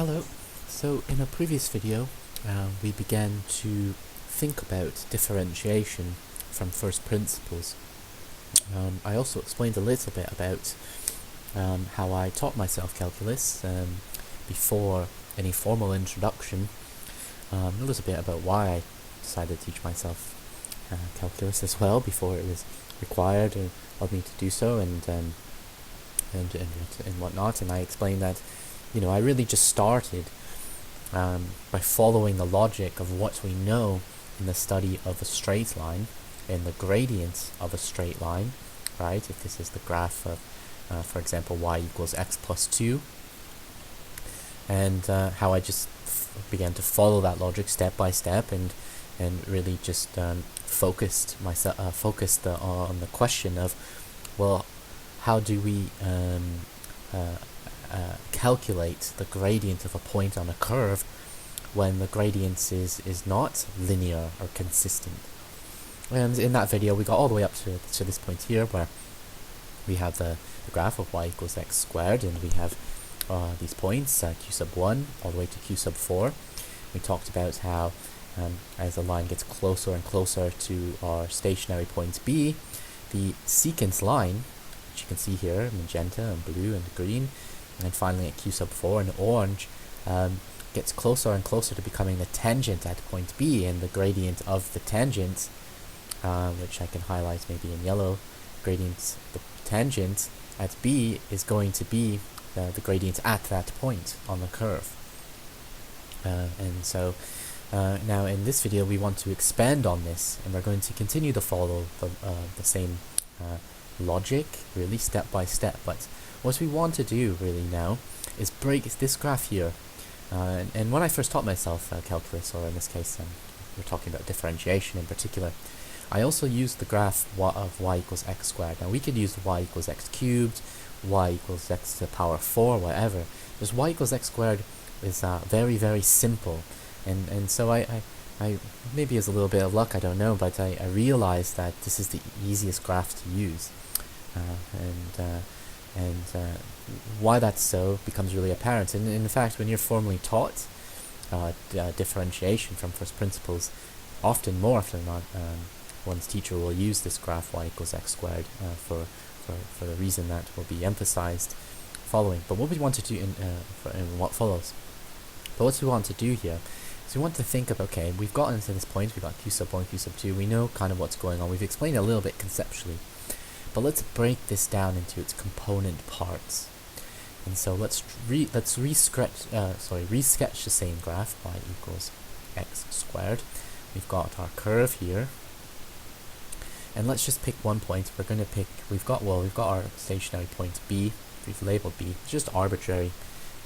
Hello. So in a previous video, we began to think about differentiation from first principles. I also explained a little bit about how I taught myself calculus before any formal introduction. A little bit about why I decided to teach myself calculus as well before it was required of me to do so, and whatnot. And I explained that I really just started by following the logic of what we know in the study of a straight line and the gradients of a straight line, right? If this is the graph of, for example, y equals x plus 2, and how I just began to follow that logic step by step, and really just focused on the question of, well, how do we calculate the gradient of a point on a curve when the gradient is not linear or consistent. And in that video we got all the way up to this point here, where we have the graph of y equals x squared, and we have these points q sub 1 all the way to q sub 4. We talked about how as the line gets closer and closer to our stationary point B, the secant line, which you can see here, magenta and blue and green, and finally at q sub 4 in orange, gets closer and closer to becoming the tangent at point B, and the gradient of the tangent, which I can highlight maybe in yellow, the tangent at B is going to be the gradient at that point on the curve. And so now in this video we want to expand on this, and we're going to continue to follow the same logic, really step by step. But what we want to do really now is break this graph here. And when I first taught myself calculus, or in this case we're talking about differentiation in particular, I also used the graph of y equals x squared. Now we could use y equals x cubed, y equals x to the power 4, whatever. Because y equals x squared is very, very simple. And so I maybe it's a little bit of luck, I don't know, but I realized that this is the easiest graph to use. Why that's so becomes really apparent. And in fact, when you're formally taught differentiation from first principles, more often than not, one's teacher will use this graph y equals x squared for the reason that will be emphasized following. But what we want to do in what follows, but what we want to do here is we want to think of, okay, we've gotten to this point, we've got q sub 1, q sub 2, we know kind of what's going on, we've explained a little bit conceptually. But let's break this down into its component parts. And so let's resketch the same graph, y equals x squared. We've got our curve here, and let's just pick one point. We've got our stationary point B. We've labeled B. It's just arbitrary.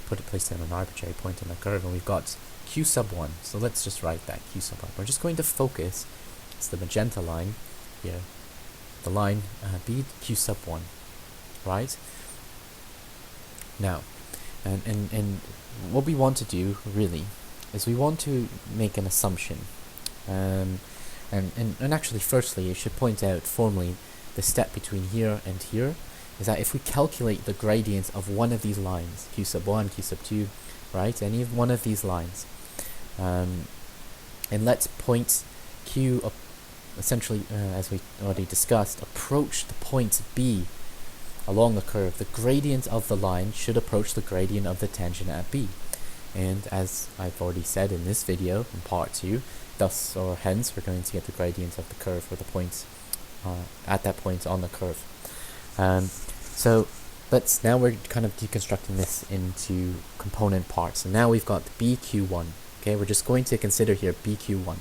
Place it on an arbitrary point on the curve, and we've got q sub 1. So let's just write that q sub 1. We're just going to focus. It's the magenta line here. The line be q sub 1, right? Now, and what we want to do really is we want to make an assumption, and actually, firstly, I should point out formally the step between here and here is that if we calculate the gradient of one of these lines, q sub 1, q sub 2, right, any of one of these lines, and let's point q up. Essentially, as we already discussed, approach the point B along the curve. The gradient of the line should approach the gradient of the tangent at B. And as I've already said in this video, in part 2, thus or hence, we're going to get the gradient of the curve for the points at that point on the curve. So now we're kind of deconstructing this into component parts. And now we've got BQ1. Okay, we're just going to consider here BQ1.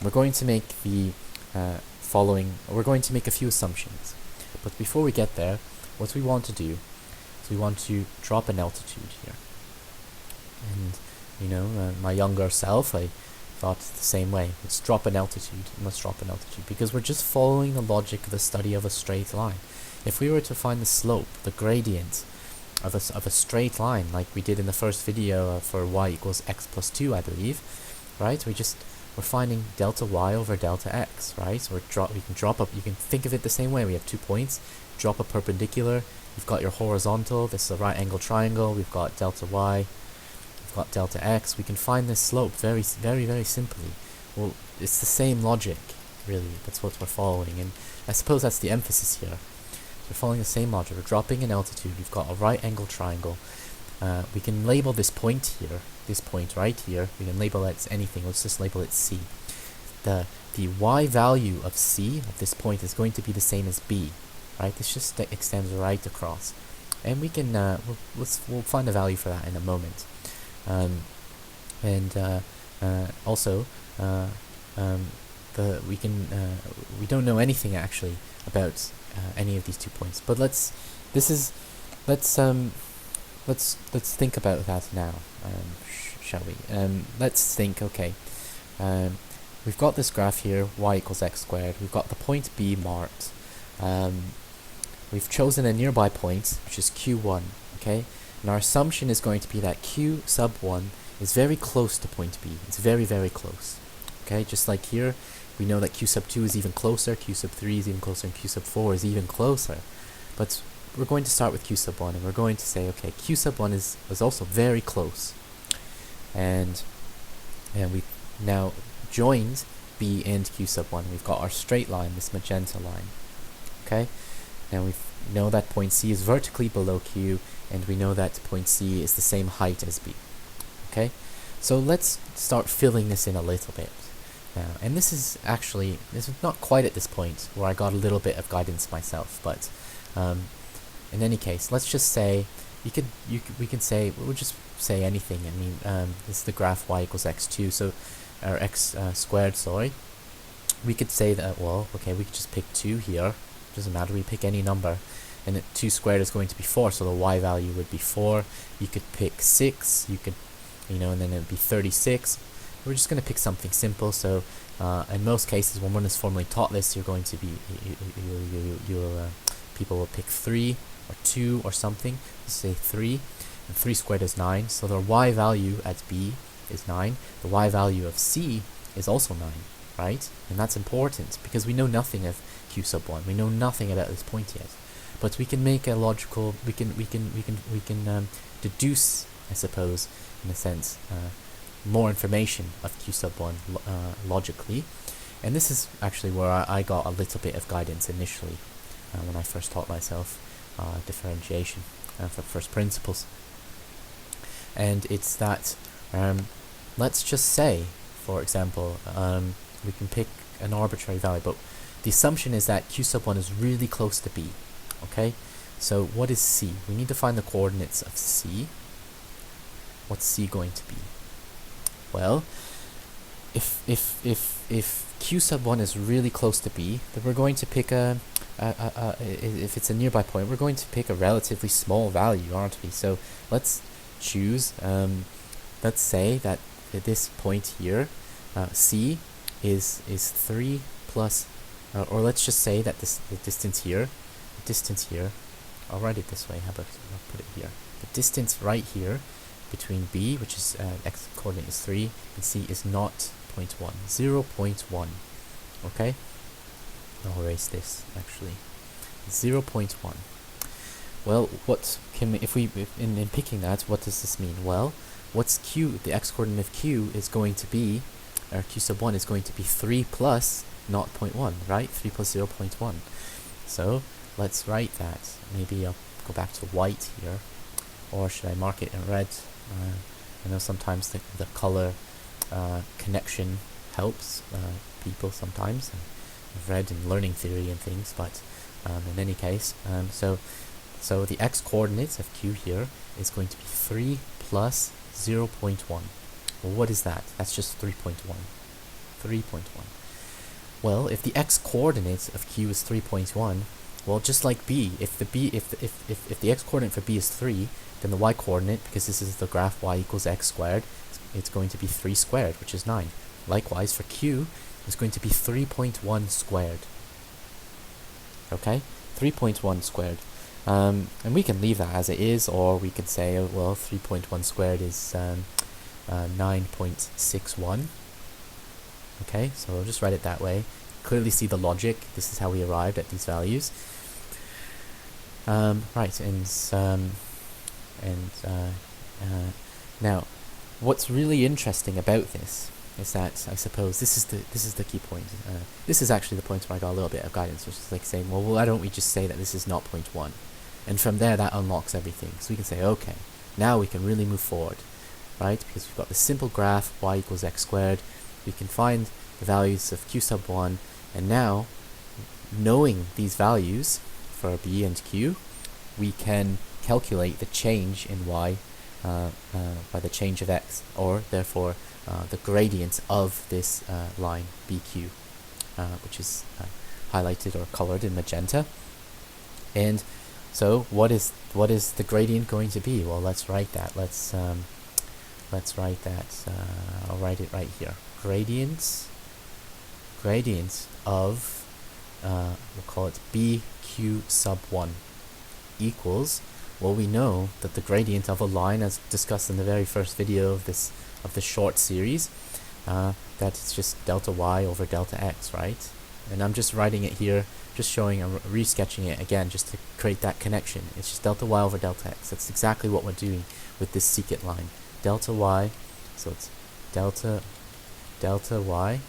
We're going to make the we're going to make a few assumptions. But before we get there, what we want to do is we want to drop an altitude here. And my younger self, I thought the same way. Let's drop an altitude. Because we're just following the logic of the study of a straight line. If we were to find the slope, the gradient of a straight line, like we did in the first video for y equals x plus 2, I believe, right? We're finding delta y over delta x, right? So you can think of it the same way. We have 2 points, drop a perpendicular, you've got your horizontal, this is a right angle triangle, we've got delta y, we've got delta x, we can find this slope very simply. Well, it's the same logic, really. That's what we're following, and I suppose that's the emphasis here. We're following the same logic. We're dropping in altitude. We've got a right angle triangle. We can label this point here, this point right here, we can label it as anything. Let's just label it C. The y value of C, of this point, is going to be the same as B, right? This just extends right across. And we can, we'll find a value for that in a moment. Also, we don't know anything actually about any of these 2 points. But let's think about that now, shall we? Let's think. Okay, we've got this graph here, y equals x squared. We've got the point B marked. We've chosen a nearby point, which is Q1. Okay, and our assumption is going to be that Q sub 1 is very close to point B. It's very close. Okay, just like here, we know that Q sub 2 is even closer, Q sub 3 is even closer, and Q sub 4 is even closer. But we're going to start with Q sub 1, and we're going to say, okay, Q sub 1 is also very close. And we now joined B and Q sub 1. We've got our straight line, this magenta line. Okay? Now we know that point C is vertically below Q, and we know that point C is the same height as B. Okay? So let's start filling this in a little bit now. And this is not quite at this point where I got a little bit of guidance myself, but in any case, let's just say we'll just say anything. I mean, this is the graph y equals x2, so or x squared. Sorry, we could say that. Well, okay, we could just pick 2 here. Doesn't matter. We pick any number, and 2 squared is going to be 4, so the y value would be 4. You could pick 6. You could, and then it would be 36. We're just going to pick something simple. So in most cases, when one is formally taught this, you're going to be people will pick 3 or 2 or something. Let's say 3, and 3 squared is 9. So the y value at B is 9. The y value of C is also 9, right? And that's important because we know nothing of Q sub 1. We know nothing about this point yet, but we can make a logical. We can deduce, I suppose, in a sense, more information of Q sub 1 logically. And this is actually where I got a little bit of guidance initially when I first taught myself differentiation for first principles. And it's that let's just say, for example, we can pick an arbitrary value, but the assumption is that Q sub 1 is really close to B. Okay, so what is C? We need to find the coordinates of C. What's C going to be? Well, if Q sub 1 is really close to B, then we're going to pick if it's a nearby point, we're going to pick a relatively small value, aren't we? So let's choose, let's say that this point here, C is 3 plus, or let's just say that the distance here, I'll write it this way, how about I'll put it here. The distance right here between B, which is x coordinate is 3, and C is not 0.1, 0.1. Okay? I'll erase this actually. 0.1. Well, what can we, if in picking that, what does this mean? Well, what's Q? The x coordinate of Q is going to be, or Q sub 1 is going to be 3 plus 0.1, right? 3 plus 0.1. So let's write that. Maybe I'll go back to white here, or should I mark it in red? I know sometimes the color connection helps people sometimes. I've read in learning theory and things, but in any case, so the x coordinates of Q here is going to be 3 plus 0.1. Well, what is that? That's just 3.1. 3.1. Well, if the x coordinates of Q is 3.1, well, just like B, if the x coordinate for B is 3, then the y coordinate, because this is the graph y equals x squared, it's going to be 3 squared, which is 9. Likewise, for Q, it's going to be 3.1 squared. Okay? 3.1 squared. And we can leave that as it is, or we could say, well, 3.1 squared is 9.61. Okay, so I'll just write it that way. Clearly see the logic. This is how we arrived at these values. Right, now what's really interesting about this is that I suppose this is the key point. This is actually the point where I got a little bit of guidance, which is like saying, well, why don't we just say that this is not point 0.1, and from there that unlocks everything. So we can say, okay, now we can really move forward, right? Because we've got this simple graph y equals x squared. We can find the values of q sub 1, and now, knowing these values for b and q, we can calculate the change in y by the change of x, or therefore the gradient of this line BQ, which is highlighted or colored in magenta. And so what is the gradient going to be? Well, let's write that. Let's write that. I'll write it right here. Gradient of we'll call it BQ sub 1 equals, well, we know that the gradient of a line, as discussed in the very first video of this short series, that it's just delta y over delta x, right? And I'm just writing it here, just showing, I'm resketching it again just to create that connection. It's just delta y over delta x. That's exactly what we're doing with this secant line. Delta y, so it's delta y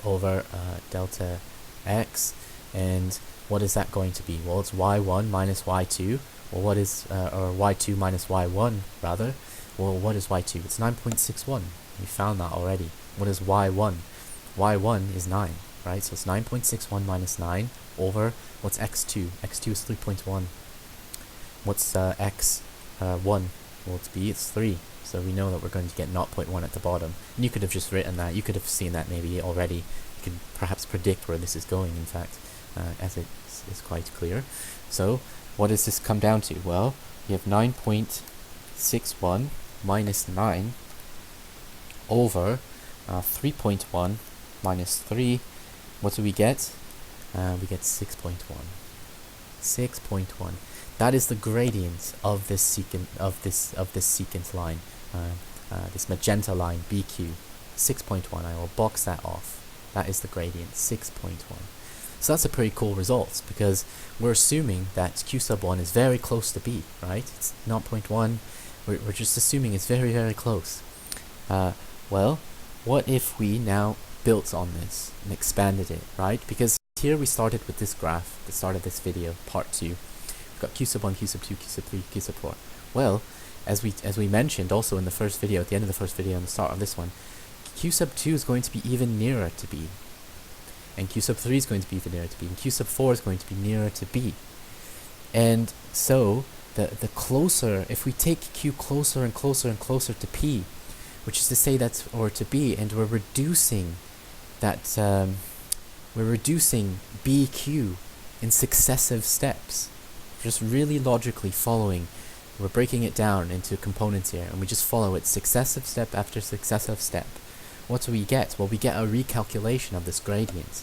over delta x, and what is that going to be? Well, it's y1 minus y2. Well, what is, or y2 minus y1 rather. Well, what is y2? It's 9.61. We found that already. What is y1? y1 is 9, right? So it's 9.61 minus 9 over, what's x2? x2 is 3.1. What's x1? Well, it's b, it's 3. So we know that we're going to get 0.1 at the bottom. And you could have just written that. You could have seen that maybe already. You could perhaps predict where this is going, in fact, as it is quite clear. So what does this come down to? Well, you have 9.61 minus 9 over 3.1 minus 3. What do we get? We get 6.1. 6.1. That is the gradient of this secant line, this magenta line BQ. 6.1. I will box that off. That is the gradient, 6.1. So that's a pretty cool result, because we're assuming that q sub 1 is very close to b, right? It's 0.1. We're just assuming it's very, very close. Well, what if we now built on this and expanded it, right? Because here we started with this graph, the start of this video, part 2. We've got q sub 1, q sub 2, q sub 3, q sub 4. Well, as we mentioned also in the first video, at the end of the first video and the start of this one, q sub 2 is going to be even nearer to b. And q sub 3 is going to be even nearer to b, and q sub 4 is going to be nearer to b. And so, the closer, if we take q closer and closer and closer to p, which is to say that, or to b, and we're reducing that, we're reducing bq in successive steps, just really logically following, we're breaking it down into components here, and we just follow it successive step after successive step. What do we get? Well, we get a recalculation of this gradient.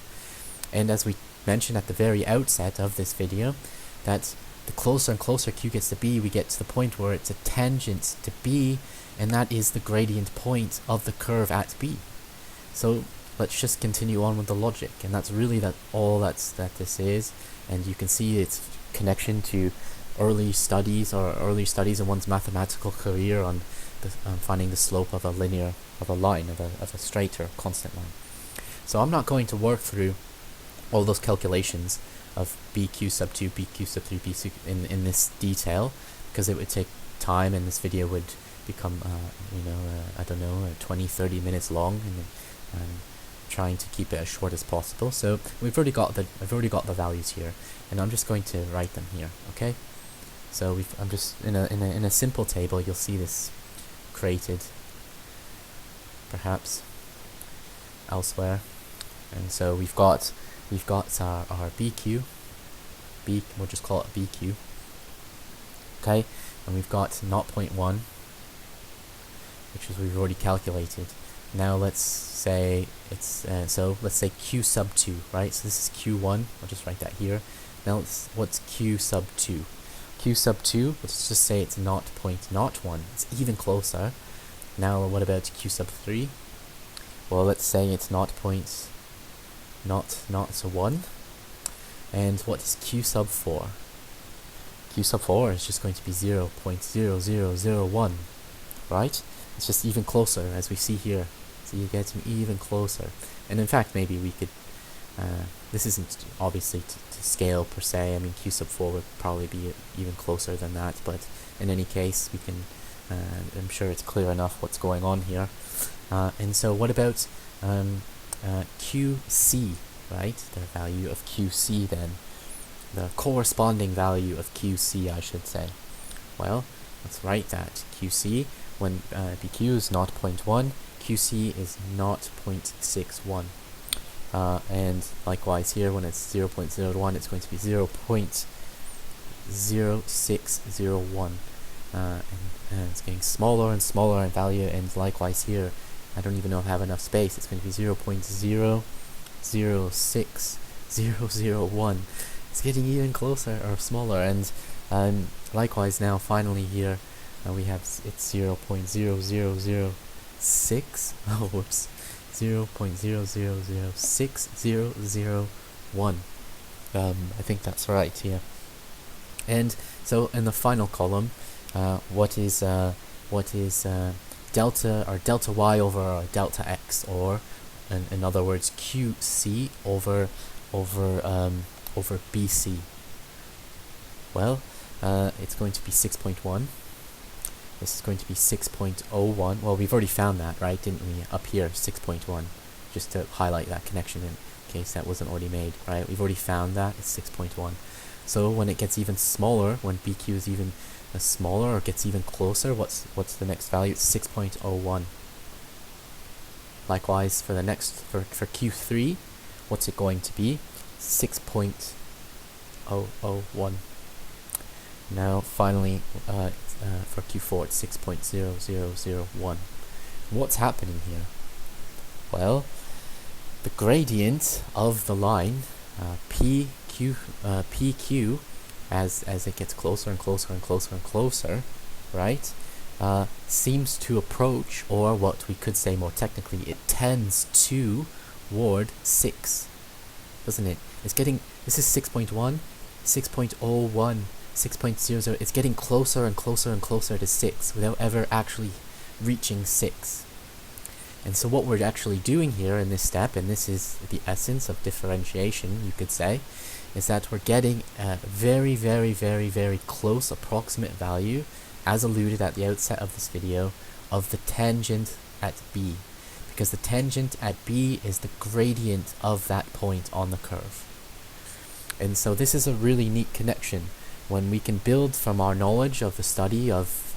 And as we mentioned at the very outset of this video, that the closer and closer q gets to b, we get to the point where it's a tangent to b, and that is the gradient point of the curve at b. So let's just continue on with the logic, and that's really all that this is. And you can see its connection to early studies in one's mathematical career on finding the slope of a line, of a straight or constant line. So I'm not going to work through all those calculations of bq sub 2, bq sub 3, bq in this detail, because it would take time, and this video would become, I don't know, 20-30 minutes long, and trying to keep it as short as possible. So I've already got the values here, and I'm just going to write them here. Okay. So I'm just in a simple table. You'll see this created perhaps elsewhere, and so we've got our BQ, we'll just call it BQ, okay, and we've got 0.1, which is we've already calculated. Now let's say it's so let's say q sub 2, right? So this is q1. I'll just write that here. Now what's q sub 2? Q sub 2, let's just say it's 0.01. It's even closer. Now what about q sub 3? Well, let's say it's 0.01. And what is q sub 4? Q sub 4 is just going to be 0.0001. right? It's just even closer, as we see here. So you're getting even closer. And in fact, maybe we could, this isn't obviously to scale per se. I mean, q sub 4 would probably be even closer than that, but in any case, we can, I'm sure it's clear enough what's going on here. And so what about QC, right? The value of QC then. The corresponding value of QC, I should say. Well, let's write that. QC, when BQ is 0.1, QC is 0.61. And likewise here, when it's 0.01, it's going to be 0.0601. And it's getting smaller and smaller in value, and likewise here, I don't even know if I have enough space, it's going to be 0.006001. It's getting even closer or smaller, and likewise now finally here we have it's 0.00006. Oh, whoops. 0.000601. I think that's right here. And so in the final column, what is delta or delta y over delta x, or in other words QC over BC? Well, it's going to be 6.1. This is going to be 6.01. Well, we've already found that, right, didn't we? Up here, 6.1. Just to highlight that connection in case that wasn't already made, right? We've already found that. It's 6.1. So when it gets even smaller, when BQ is even smaller or gets even closer, what's the next value? It's 6.01. Likewise, for the next, for Q3, what's it going to be? 6.001. Now, finally, for Q4, it's 6.0001. What's happening here? Well, the gradient of the line, PQ, as it gets closer and closer and closer and closer, right, seems to approach, or what we could say more technically, it tends toward 6, doesn't it? It's getting, this is 6.1, 6.01, 6.00, it's getting closer and closer and closer to 6 without ever actually reaching 6. And so what we're actually doing here in this step, and this is the essence of differentiation, you could say, is that we're getting a very, very, very, very close approximate value, as alluded at the outset of this video, of the tangent at B. Because the tangent at B is the gradient of that point on the curve. And so this is a really neat connection. When we can build from our knowledge of the study of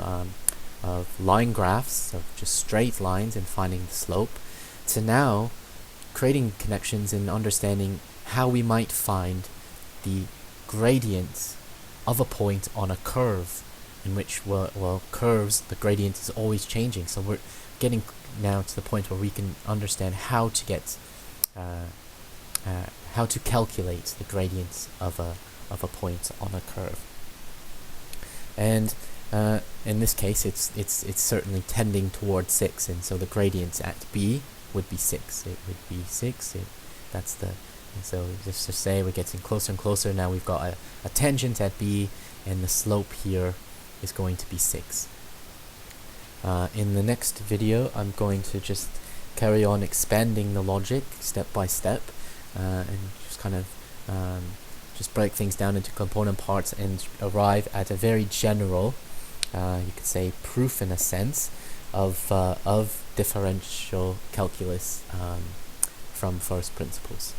line graphs, of just straight lines and finding the slope, to now creating connections and understanding how we might find the gradient of a point on a curve, in which, well, curves, the gradient is always changing. So we're getting now to the point where we can understand how to get, how to calculate the gradients of a point on a curve. And in this case, it's certainly tending towards 6, and so the gradient at B would be 6. It would be 6. That's the, and so just to say we're getting closer and closer. Now we've got a tangent at B, and the slope here is going to be 6. In the next video, I'm going to just carry on expanding the logic step by step, and just kind of just break things down into component parts and arrive at a very general, you could say, proof in a sense of differential calculus from first principles.